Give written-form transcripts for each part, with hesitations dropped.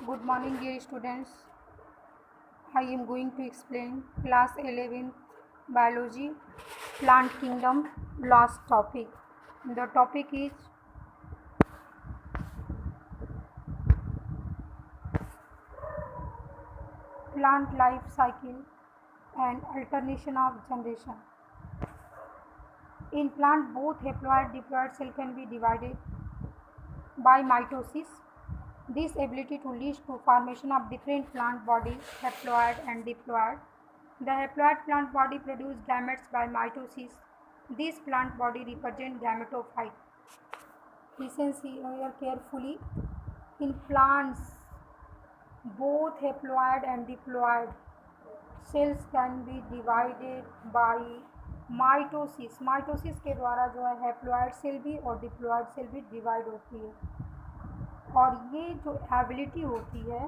Good morning, dear students. I am going to explain class 11th biology plant kingdom last topic. The topic is plant life cycle and alternation of generation. In plant, both haploid diploid cell can be divided by mitosis. This ability to lead to formation of different plant body, haploid and diploid. The haploid plant body produces gametes by mitosis. This plant body represents gametophyte. Listen here carefully. In plants, both haploid and diploid cells can be divided by mitosis. Mitosis के द्वारा जो है haploid cell भी और diploid cell भी divide होती है और ये जो एबिलिटी होती है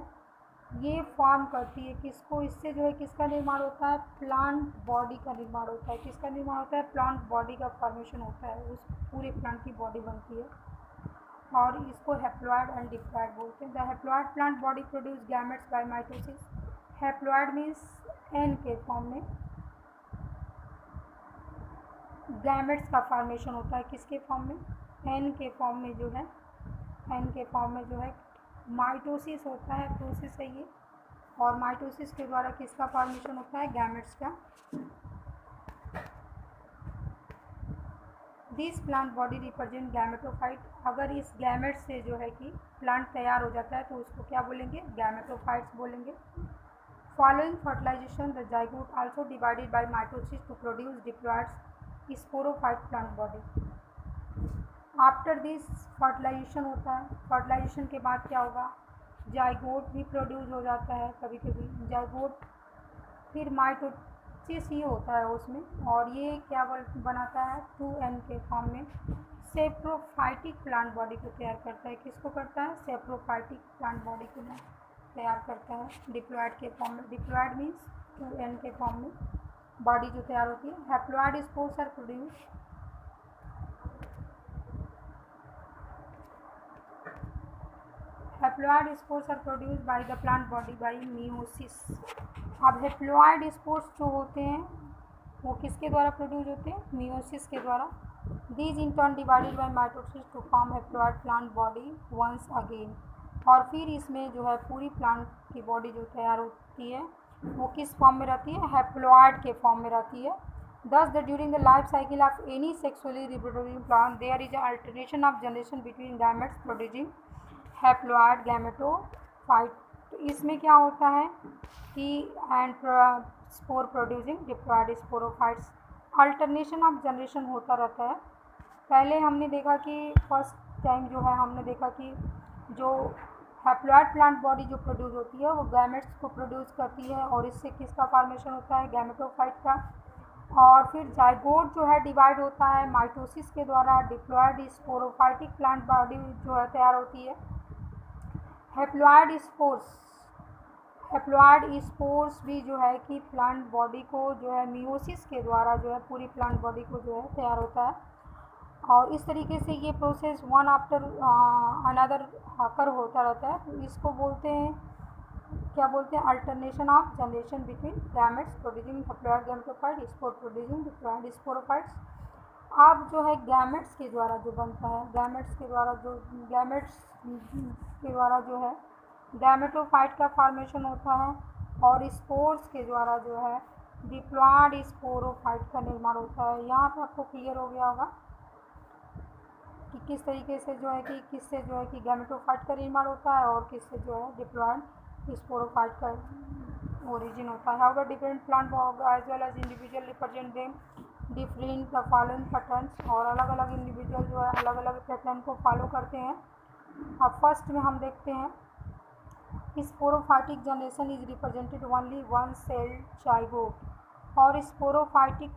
ये फॉर्म करती है किसको, इससे जो है किसका निर्माण होता है, प्लांट बॉडी का निर्माण होता है. किसका निर्माण होता है, प्लांट बॉडी का फॉर्मेशन होता है, उस पूरे प्लांट की बॉडी बनती है और इसको हैप्लॉइड एंड डिप्लॉइड बोलते हैं. The haploid plant body produce gametes by mitosis. Haploid means n के फॉर्म में गैमेट्स का फॉर्मेशन होता है. किसके फॉर्म में, एन के फॉर्म में जो है, एन के फॉर्म में जो है माइटोसिस होता है. प्रोसेस है ये और माइटोसिस के द्वारा किसका फॉर्मेशन होता है, गैमेट्स का. This plant body represent gametophyte. अगर इस गैमेट से जो है कि प्लांट तैयार हो जाता है तो उसको क्या बोलेंगे, गैमेटोफाइट्स बोलेंगे. Following fertilization the zygote also divided by mitosis to produce diploids sporophyte plant body. After this fertilization होता है. फर्टिलाइजेशन के बाद क्या होगा, जाइगोट भी प्रोड्यूस हो जाता है. कभी कभी जाइगोट फिर माइटोसिस ही होता है उसमें और ये क्या बनाता है, 2n के फॉर्म में सेप्रोफाइटिक प्लांट बॉडी को तैयार करता है. किसको करता है, सेप्रोफाइटिक प्लांट बॉडी को तैयार करता है डिप्लॉइड के फॉर्म में. डिप्लॉइड मीन्स 2n के फॉर्म में बॉडी जो तैयार होती है. Haploid spores are produce haploid spores are produce by the plant body by meiosis. अब हैप्लॉइड स्पोर्स जो होते हैं वो किसके द्वारा प्रोड्यूस होते हैं, मियोसिस के द्वारा. These in turn divided by mitosis to form haploid plant body once again. और फिर इसमें जो है पूरी प्लांट की बॉडी जो तैयार होती है वो किस फॉर्म में रहती है, हैप्लॉइड के फॉर्म में रहती है. Thus, during the life cycle of any sexually reproducing plant, there is an alternation of generation between gametes producing haploid gametophyte. तो इसमें क्या होता है कि and spore producing diploid sporophytes. Alternation of generation होता रहता है. पहले हमने देखा कि फर्स्ट टाइम जो है हमने देखा कि जो हैप्लॉइड प्लांट बॉडी जो प्रोड्यूस होती है वो गैमेट्स को प्रोड्यूस करती है और इससे किसका फॉर्मेशन होता है, गैमेटोफाइट का. और फिर जाइगोट जो है डिवाइड होता है माइटोसिस के द्वारा. डिप्लॉइड स्पोरोफाइटिक प्लांट बॉडी जो है तैयार होती है. हैप्लॉइड स्पोर्स भी जो है कि प्लांट बॉडी को जो है मियोसिस के द्वारा जो है पूरी प्लांट बॉडी को जो है तैयार होता है. और इस तरीके से ये प्रोसेस वन आफ्टर अनदर आकर होता रहता है. तो इसको बोलते हैं, क्या बोलते हैं, alternation of generation between gametes producing haploid gametophyte spore producing diploid sporophytes. अब जो है गैमेट्स के द्वारा जो बनता है, गैमेट्स के द्वारा जो है गैमेटोफाइट का फॉर्मेशन होता है और स्पोर्स के द्वारा जो है डिप्लॉइड स्पोरोफाइट का निर्माण होता है. यहाँ पे आपको क्लियर हो गया होगा कि किस तरीके से जो है कि किससे जो है कि गैमेटोफाइट का निर्माण होता है और किससे जो है डिप्लॉइड स्पोरोफाइट का ओरिजिन होता है. How the different plant as well as individual represent them different the following patterns. और अलग अलग इंडिविजुअल जो है अलग अलग पैटर्न को फॉलो करते हैं. अब फर्स्ट में हम देखते हैं sporophytic generation is represented only one cell zygote. और स्पोरोफाइटिक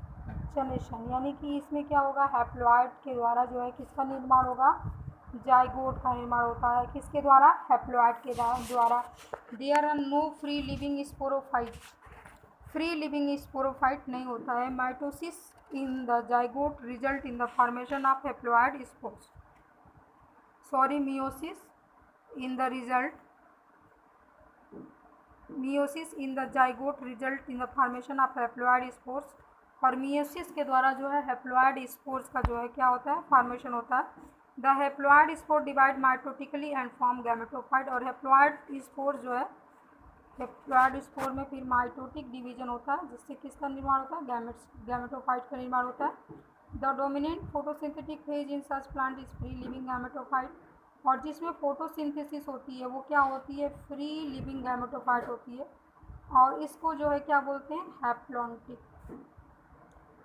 जनरेशन यानी कि इसमें क्या होगा, हैप्लॉइड के द्वारा जो है किसका निर्माण होगा, जाइगोट का निर्माण होता है. किसके द्वारा, हैप्लॉइड के द्वारा. There are no free living sporophyte. Free living sporophyte नहीं होता है. Mitosis in the zygote result in the formation of haploid spores. Meiosis in the result meiosis in the zygote result in the formation of haploid spores, और meiosis के द्वारा जो है haploid spores का जो है क्या होता है, फॉर्मेशन होता है। The haploid spore divide mitotically and form gametophyte, और हैप्लॉइड स्पोर जो है, हैप्लॉइड स्पोर में फिर माइटोटिक डिवीजन होता है जिससे किसका निर्माण होता है, गैमेटोफाइट का निर्माण होता है। The dominant photosynthetic phase in such plant is free living gametophyte, और जिसमें फोटोसिंथेसिस होती है वो क्या होती है, फ्री लिविंग गैमेटोफाइट होती है, और इसको जो है क्या बोलते हैं, हैप्लॉन्टिक।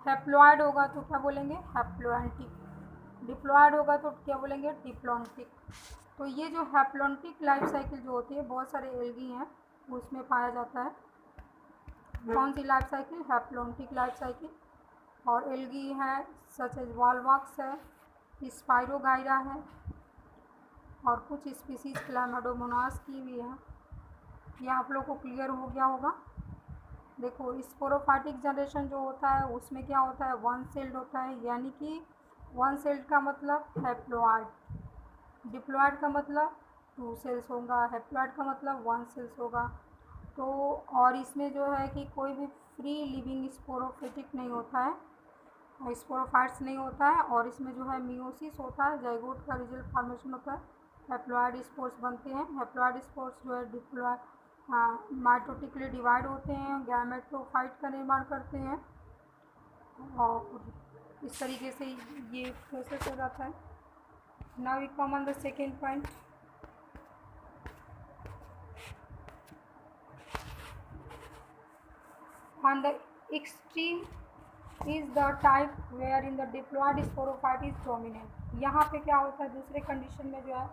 हैप्लॉइड होगा तो क्या बोलेंगे, हैप्लॉन्टिक। डिप्लॉइड होगा तो क्या बोलेंगे, डिप्लॉन्टिक। तो ये जो हैप्लॉन्टिक लाइफ साइकिल जो होती है, बहुत सारे एल्गी हैं उसमें पाया जाता है। कौन सी life cycle, haplontic life cycle. और एल्गी है सच एज वॉलवॉक्स है, स्पाइरोगाइरा है, और कुछ स्पीसीज क्लैमाडोमोनास की भी है। ये आप लोग को क्लियर हो गया होगा। देखो स्पोरोफाइटिक जनरेशन जो होता है उसमें क्या होता है, वन सेल्ड होता है, यानी कि वन सेल्ड का मतलब हैप्लॉइड, डिप्लॉइड का मतलब टू सेल्स होगा, हैप्लॉइड का मतलब वन सेल्स होगा। तो और इसमें जो है कि कोई भी फ्री लिविंग स्पोरोफिटिक नहीं होता है, स्पोरोफाइट्स नहीं होता है, और इसमें जो है मियोसिस होता है, जाइगोट का रिजल्ट फॉर्मेशन होता है, हैप्लॉइड स्पोर्स बनते हैं। हैप्लॉइड स्पोर्स जो है डिप्लॉइड माइटोटिकली डिवाइड होते हैं, गैमेटोफाइट का निर्माण करते हैं, और इस तरीके से ये प्रोसेस हो जाता है। Now we come on the second point. On the extreme is the type wherein the diploid sporophyte is dominant. यहाँ पे क्या होता है, दूसरे कंडीशन में जो है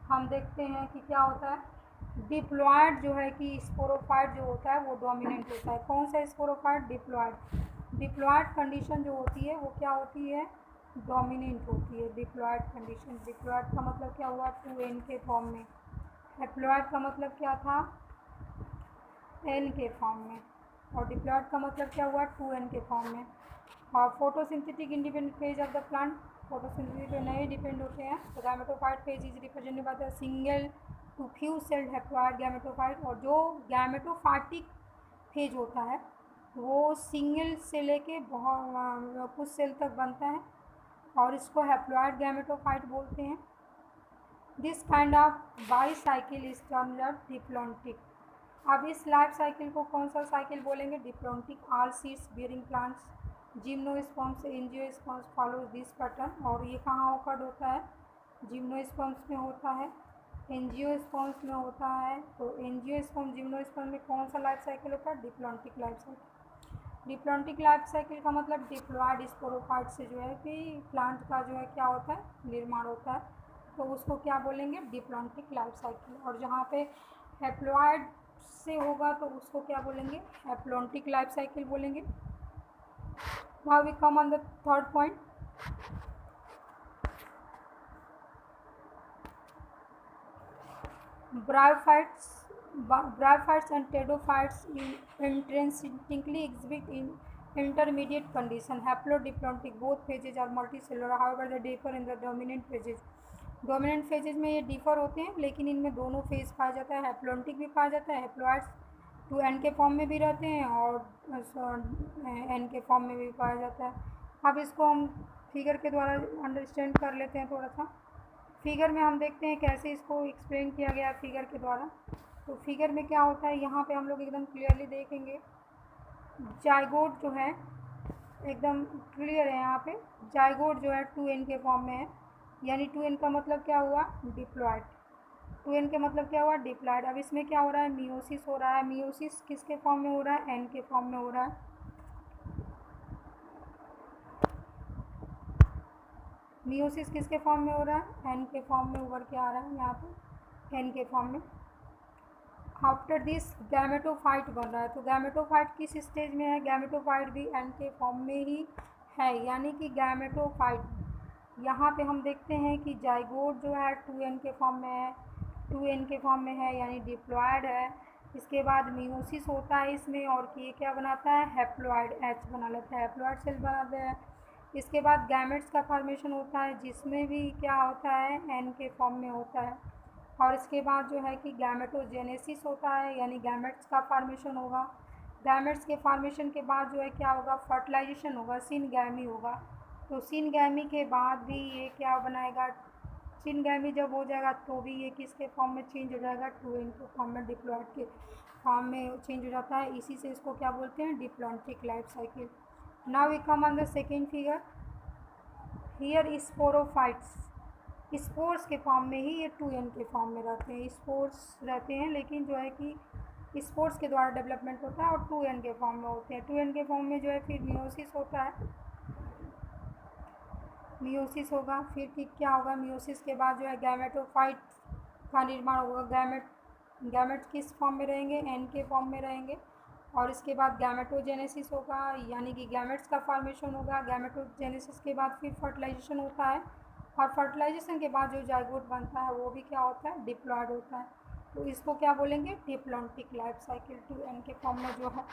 हम देखते हैं कि क्या होता है, डिप्लॉइड जो है कि स्पोरोफाइट जो होता है वो डोमिनेंट होता है। कौन सा स्पोरोफाइट, डिप्लॉइड। डिप्लॉइड कंडीशन जो होती है वो क्या होती है, डोमिनेंट होती है। डिप्लॉइड कंडीशन, डिप्लॉइड का मतलब क्या हुआ, 2n के फॉर्म में। हैप्लॉइड का मतलब क्या था, n के फॉर्म में, और डिप्लॉइड का मतलब क्या हुआ, 2n के फॉर्म में। और photosynthetic independent phase of the plant, photosynthesis पे नहीं डिपेंड होते हैं। तो gametophyte phase is represented by the single to few celled haploid gametophyte, और जो गैमेटोफाइटिक फेज होता है वो सिंगल से लेके बहुत कुछ सेल तक बनता है, और इसको हैप्लॉइड गैमेटोफाइट बोलते हैं। This kind of bicycle is termed diplontic. अब इस लाइफ साइकिल को कौन सा साइकिल बोलेंगे, diplontic. All seeds bearing plants gymnosperms angiosperms follows this pattern, और ये कहाँ ओकर्ड होता है, जिम्नोस्पर्म्स में होता है, एंजियोस्पर्म्स में होता है। तो एंजियोस्पर्म जिम्नोस्पर्म में कौन सा लाइफ साइकिल होता है, diplontic life cycle. Diplontic life cycle का मतलब डिप्लॉइड स्पोरोफाइट से जो है कि प्लांट का जो है क्या होता है, निर्माण होता है, तो उसको क्या बोलेंगे, डिप्लॉन्टिक लाइफ साइकिल। और जहाँ पे हैप्लॉइड से होगा तो उसको क्या बोलेंगे, हैप्लॉन्टिक लाइफ साइकिल बोलेंगे। Now we come on the third point. Bryophytes and pteridophytes intrinsically exhibit in intermediate condition, haplodiplontic. Both phases are multicellular, however they differ in the dominant phases. Dominant phases में ये differ होते हैं, लेकिन इनमें दोनों phase पाया जाता है, हैप्लॉन्टिक भी पाया जाता है। हैप्लॉइड्स 2n के फॉर्म में भी रहते हैं और n के फॉर्म में भी पाया जाता है। अब इसको हम फिगर के द्वारा अंडरस्टैंड कर लेते हैं थोड़ा सा। फिगर में हम देखते हैं कैसे इसको एक्सप्लेन किया गया है फिगर के द्वारा। तो फिगर में क्या होता है, यहाँ पे हम लोग एकदम क्लियरली देखेंगे, जाइगोट जो है एकदम क्लियर है। यहाँ पे जाइगोट जो है 2n के फॉर्म में है, यानी 2n का मतलब क्या हुआ, डिप्लॉइड। 2n के मतलब क्या हुआ, डिप्लॉइड। अब इसमें क्या हो रहा है, मियोसिस हो रहा है। मियोसिस किसके फॉर्म में हो रहा है, n के फॉर्म में हो रहा है। मियोसिस किसके फॉर्म में हो रहा है, n के फॉर्म में उभर के आ रहा है, यहाँ पे n के फॉर्म में। आफ्टर दिस गैमेटोफाइट बन रहा है। तो गैमेटोफाइट किस स्टेज में है, गैमेटोफाइट भी n के फॉर्म में ही है, यानी कि गैमेटोफाइट। यहाँ पे हम देखते हैं कि जाइगोट जो है 2n के फॉर्म में है, 2n के फॉर्म में है यानी डिप्लॉइड है। इसके बाद मियोसिस होता है इसमें, और ये क्या बनाता है, हैप्लॉइड H बना लेता है, हैप्लॉइड सेल बनाते हैं। इसके बाद गैमेट्स का फॉर्मेशन होता है, जिसमें भी क्या होता है, n के फॉर्म में होता है। और इसके बाद जो है कि गैमेटोजेनेसिस होता है, यानी गैमेट्स का फॉर्मेशन होगा। गैमेट्स के फॉर्मेशन के बाद जो है क्या होगा, फर्टिलाइजेशन होगा, सिनगैमी होगा। तो सिनगैमी के बाद भी ये क्या बनाएगा, सिनगैमी जब हो जाएगा तो भी ये किसके फॉर्म में चेंज हो जाएगा, 2n के फॉर्म में, डिप्लॉइड के फॉर्म में चेंज हो जाता है। इसी से इसको क्या बोलते हैं, diplontic life cycle. Now we come on the second figure. Here sporophytes, spores के फॉर्म में ही ये 2n के फॉर्म में रहते हैं। स्पोर्स रहते हैं लेकिन जो है कि स्पोर्स के द्वारा डेवलपमेंट होता है और 2n के फॉर्म में होते हैं। 2n के फॉर्म में जो है फिर मियोसिस होता है, मियोसिस होगा। फिर क्या होगा, मियोसिस के बाद जो है गैमेटोफाइट का निर्माण होगा। गैमेट्स किस फॉर्म में रहेंगे, n के फॉर्म में रहेंगे। और इसके बाद गैमेटोजेनेसिस होगा, यानी कि गैमेट्स का फॉर्मेशन होगा। गैमेटोजेनेसिस के बाद फिर फर्टिलाइजेशन होता है, और फर्टिलाइजेशन के बाद जो जाइगोट बनता है वो भी क्या होता है, डिप्लॉयड होता है। तो इसको क्या बोलेंगे, डिप्लॉन्टिक लाइफ साइकिल, 2n के फॉर्म में जो है।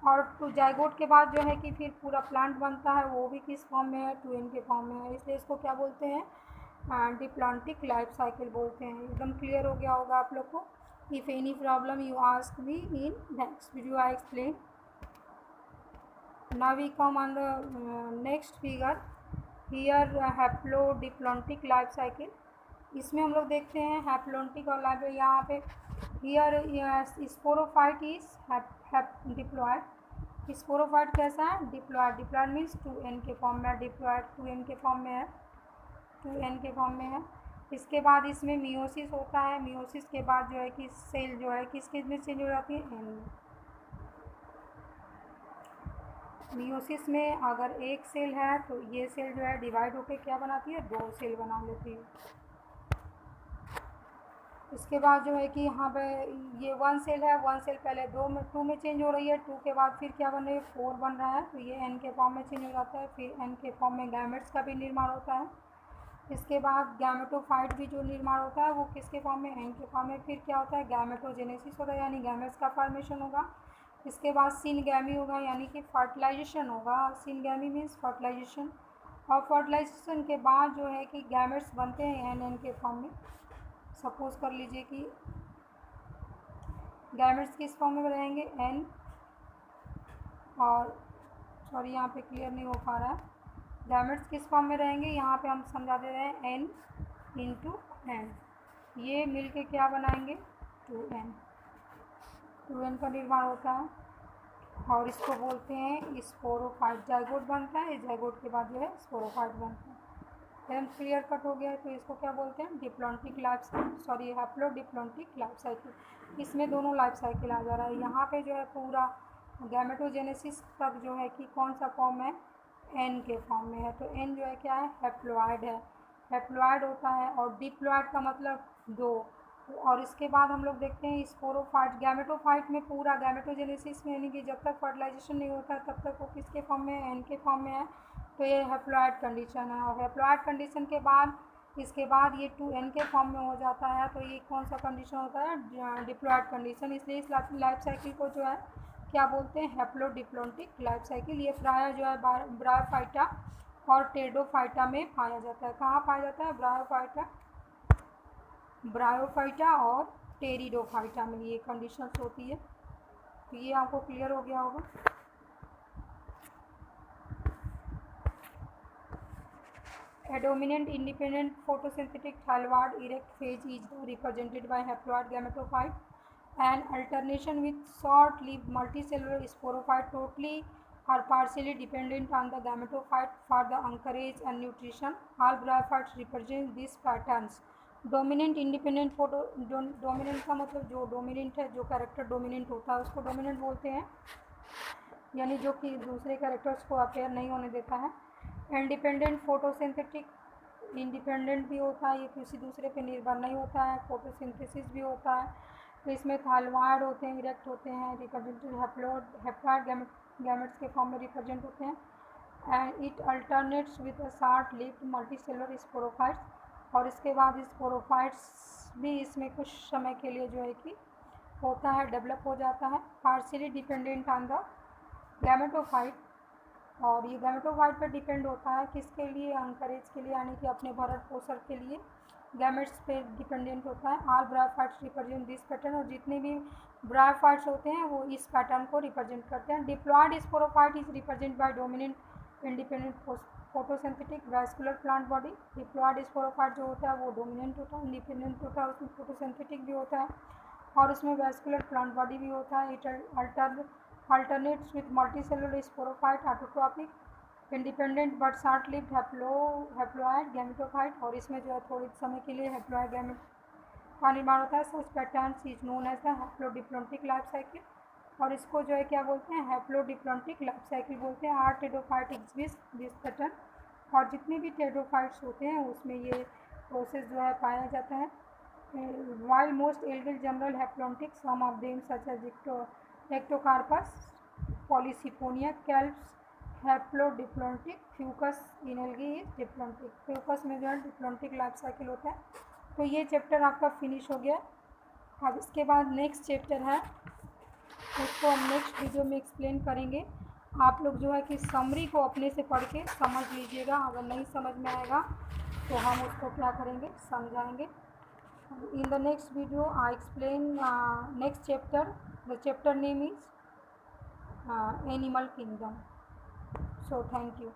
और तो जाइगोट के बाद जो है कि फिर पूरा प्लांट बनता है, वो भी किस फॉर्म में है, 2n के फॉर्म में है। इसलिए इसको क्या बोलते हैं, डिप्लॉन्टिक लाइफ साइकिल बोलते हैं। एकदम क्लियर हो गया होगा आप लोग को। If any problem you ask me in next video I explain. Now we come on the next figure. Here haplodiplontic life cycle. इसमें हम लोग देखते हैं हैप्लोन्टिक और लाइफ, यहाँ पे here sporophyte is diploid. Sporophyte कैसा है, डिप्लॉयड। डिप्लॉयड मीन्स 2n के फॉर्म में, डिप्लॉयड 2n के फॉर्म में है, 2n के फॉर्म में है। इसके बाद इसमें मियोसिस होता है। मियोसिस के बाद जो है कि सेल जो है किस में चेंज हो जाती है, n में। मियोसिस में अगर एक सेल है तो ये सेल जो है डिवाइड होकर क्या बनाती है, 2 सेल बना लेती है। इसके बाद जो है कि यहाँ पे ये 1 सेल है, 1 सेल पहले 2 में चेंज हो रही है, 2 के बाद फिर क्या बन रही है, 4 बन रहा है। तो ये n के फॉर्म में चेंज हो जाता है। फिर n के फॉर्म में गैमेट्स का भी निर्माण होता है। इसके बाद गैमेटोफाइट भी जो निर्माण होता है वो किसके फॉर्म में, n के फॉर्म में। फिर क्या होता है, गैमेटोजेनेसिस होता है, यानी गैमेट्स का फॉर्मेशन होगा। इसके बाद सिनगैमी होगा, यानी कि फर्टिलाइजेशन होगा। Syngamy means fertilisation. और फर्टिलाइजेशन के बाद जो है कि गैमेट्स बनते हैं n के फॉर्म में। सपोज कर लीजिए कि गैमेट्स किस फॉर्म में रहेंगे, n, और सॉरी यहाँ पे क्लियर नहीं हो पा रहा है, गैमेट्स किस फॉर्म में रहेंगे, यहाँ पे हम समझा दे रहे हैं n इंटू n। ये मिल के क्या बनाएंगे, 2n। 2n का निर्माण होता है और इसको बोलते हैं स्पोरोफाइट। जाइगोट बनता है, जाइगोट के बाद जो है स्पोरोफाइट बनता है। एकदम क्लियर कट हो गया है। तो इसको क्या बोलते हैं, diplontic life cycle, sorry haplodiplontic life cycle. इसमें दोनों लाइफ साइकिल आ जा रहा है। यहाँ पे जो है पूरा गैमेटोजेनेसिस तक जो है कि कौन सा फॉर्म है, n के फॉर्म में है। तो n जो है क्या है, हैप्लॉइड है, हैप्लॉइड होता है। और डिप्लॉइड का मतलब 2। और इसके बाद हम लोग देखते हैं स्पोरोफाइट। गैमेटोफाइट में पूरा गैमेटोजेनेसिस में, यानी कि जब तक फर्टिलाइजेशन नहीं होता है तब तक वो किसके फॉर्म में है, n के फॉर्म में है। तो ये हैप्लॉइड कंडीशन है। और हैप्लॉइड कंडीशन के बाद इसके बाद ये 2n के फॉर्म में हो जाता है। तो ये कौन सा कंडीशन होता है, डिप्लॉइड कंडीशन। इसलिए इस लाइफ साइकिल को जो है क्या बोलते हैं, हैप्लोडिप्लॉन्टिक लाइफ साइकिल। ये प्रायः जो है ब्रायोफाइटा और टेरिडोफाइटा में पाया जाता है। कहाँ पाया जाता है, ब्रायोफाइटा और टेरिडोफाइटा में ये कंडीशंस होती है। तो ये आपको क्लियर हो गया होगा। A dominant independent photosynthetic thyroid erect phase is represented by haploid gametophyte. An alternation with short-lived multicellular sporophyte totally or partially dependent on the gametophyte for the anchorage and nutrition. All bryophytes represent these patterns. Dominant independent photo, dominant का मतलब जो dominant है, जो character dominant होता है उसको dominant बोलते हैं, यानी जो कि दूसरे कैरेक्टर्स को अपेयर नहीं होने देता है। इंडिपेंडेंट फोटोसिंथेटिक, इंडिपेंडेंट भी होता है, ये किसी दूसरे पे निर्भर नहीं होता है। फोटोसिंथेसिस भी होता है। तो इसमें थाइरॉइड होते हैं, इरेक्ट होते हैं, रिप्रेजेंटेड हैप्लॉइड गैमेट्स के फॉर्म में रिप्रेजेंट होते हैं। And it alternates with a short lived multicellular sporophytes. और इसके बाद स्पोरोफाइट्स भी इसमें कुछ समय के लिए जो है कि होता है, डेवलप हो जाता है। Partially dependent on the gametophyte, और ये गैमेटोफाइट पर डिपेंड होता है किसके लिए, अंकरेज के लिए, यानी कि अपने भरण पोषण के लिए। गैमेट्स पे डिपेंडेंट होता है। All bryophytes represent this pattern, और जितने भी ब्रायोफाइट्स होते हैं वो इस पैटर्न को रिप्रेजेंट करते हैं। Diploid sporophyte is represent by dominant independent photosynthetic vascular plant body. Diploid sporophyte जो होता है वो डोमिनेंट होता है, इंडिपेंडेंट होता है, उसमें फोटोसिंथेटिक भी होता है और उसमें वैस्कुलर प्लांट बॉडी भी होता है। It alternates with multicellular sporophyte autotrophic independent but short lived haploid gametophyte, और इसमें जो है थोड़े समय के लिए हैप्लॉयड गैमेट का निर्माण होता है। Such patterns is known as the haplodiplontic life cycle, और इसको जो है क्या बोलते हैं, हैप्लोडिप्लॉन्टिक लाइफ साइकिल बोलते हैं। Pteridophyte exist this pattern, और जितने भी टेडोफाइट्स होते हैं उसमें ये प्रोसेस जो है पाया जाता है। while most algal general haplontic, some of them such as Ectocarpus, Polysiponia, Kelps haplodiplontic, Fucus in algae is diplontic. Fucus में जो है डिप्लॉन्टिक लाइफ साइकिल होता है। तो ये चैप्टर आपका फिनिश हो गया। अब इसके बाद नेक्स्ट चैप्टर है, उसको हम नेक्स्ट वीडियो में एक्सप्लेन करेंगे। आप लोग जो है कि समरी को अपने से पढ़ के समझ लीजिएगा, अगर नहीं समझ में आएगा तो हम उसको क्या करेंगे, समझाएंगे। In the next video I explain next chapter. The chapter name is Animal Kingdom. So thank you.